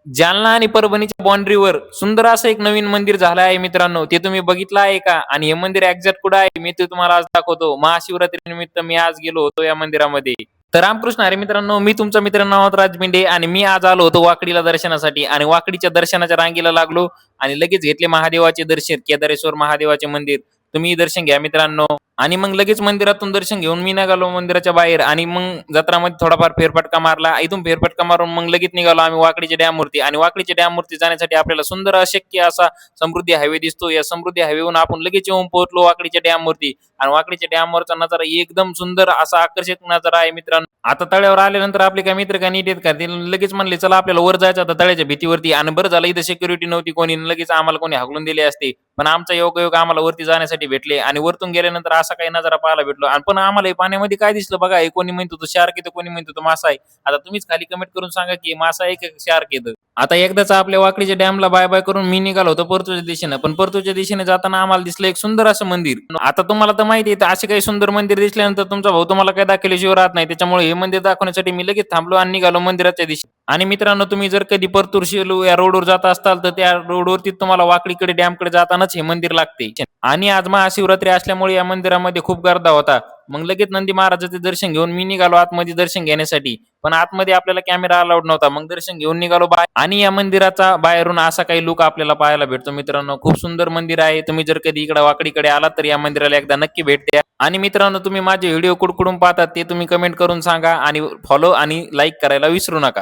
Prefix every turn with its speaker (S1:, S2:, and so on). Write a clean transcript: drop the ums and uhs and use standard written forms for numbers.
S1: जालना आणि परभणीच्या बाउंड्रीवर सुंदर असं एक नवीन मंदिर झालं आहे मित्रांनो. ते तुम्ही बघितलं आहे का? आणि हे मंदिर एक्झॅक्ट कुठं आहे मी ते तुम्हाला आज दाखवतो. महाशिवरात्री निमित्त मी आज गेलो होतो या मंदिरामध्ये. तर रामकृष्ण हरी मित्रांनो, मी तुमचा मित्र नवाब राजबिंडे आणि मी आज आलो होतो वाकडीला दर्शनासाठी आणि वाकडीच्या दर्शनाच्या रांगेला लागलो आणि लगेच घेतले महादेवाचे दर्शन, केदारेश्वर महादेवाचे मंदिर. तुम्ही दर्शन घ्या मित्रांनो. आणि मग लगेच मंदिरातून दर्शन घेऊन मी निघालो मंदिराच्या बाहेर आणि मग जत्रामध्ये थोडाफार फेरफटका मारला. इथून फेरफटका मारून मग लगेच निघालो आम्ही वाकडीच्या डॅमवरती आणि वाकडीच्या डॅमवरती जाण्यासाठी आपल्याला सुंदर अशक्य असा समृद्धी हायवे दिसतो. या समृद्धी हायवेवरून आपण लगेच येऊन पोहोचलो वाकडीच्या डॅमवरती आणि वाकडीच्या डॅमवरचा नजारा एकदम सुंदर असा आकर्षक नजारा आहे मित्रांनो. आता तळ्यावर आल्यानंतर आपले काय मित्र का नीट येत का ते लगेच म्हणले चला आपल्याला वर जायचं आता तळ्याच्या भीतीवरती आणि बरं झालं इथं सिक्युरिटी नव्हती कोणी लगेच आम्हाला कोणी हाकलून दिले असते. पण आमचा योग आम्हाला वरती जाण्यासाठी भेटले आणि वरतून गेल्यानंतर असा काही नजारा पाहायला भेटलो. आणि पण आम्हाला पाण्यामध्ये काय दिसलं बघा, हे कोणी म्हणतो तो शार्क येतो, कोणी म्हणतो तो मासा आहे. आता तुम्हीच खाली कमेंट करून सांगा की मासा आहे की शार्क येतं. आता एकदाच आपल्या वाकडीच्या डॅमला बाय बाय करून मी निघालो होतो परतूच्या दिशेनं. पण परतूच्या दिशेने जाताना आम्हाला दिसलं एक सुंदर असं मंदिर. आता तुम्हाला तर माहिती आहे असे काही सुंदर मंदिर दिसल्यानंतर तुमचा भाऊ तुम्हाला काय दाखवल्याशिवाय राहत नाही. त्याच्यामुळे हे मंदिर दाखवण्यासाठी मी लगेच थांबलो आणि निघालो मंदिराच्या दिशेने. आणि मित्रांनो, तुम्ही जर कधी परतूर शेलू या रोडवर जात असाल तर त्या रोडवरती तुम्हाला वाकडीकडे डॅमकडे जातानाच हे मंदिर लागते. आणि आज महाशिवरात्री असल्यामुळे या मंदिरामध्ये खूप गर्दा होता. मग लगेच नंदी महाराजाचे दर्शन घेऊन मी निघालो आतमध्ये दर्शन घेण्यासाठी. पण आतमध्ये आपल्याला कॅमेरा अलाउड नव्हता. मग दर्शन घेऊन निघालो बाहेर आणि या मंदिराचा बाहेरून असा काही लुक आपल्याला पाहायला भेटतो मित्रांनो. खूप सुंदर मंदिर आहे. तुम्ही जर कधी इकडे वाकडीकडे आलात तर या मंदिराला एकदा नक्की भेट द्या. आणि मित्रांनो, तुम्ही माझे व्हिडिओ कुठून पाहतात ते तुम्ही कमेंट करून सांगा आणि फॉलो आणि लाईक करायला विसरू नका.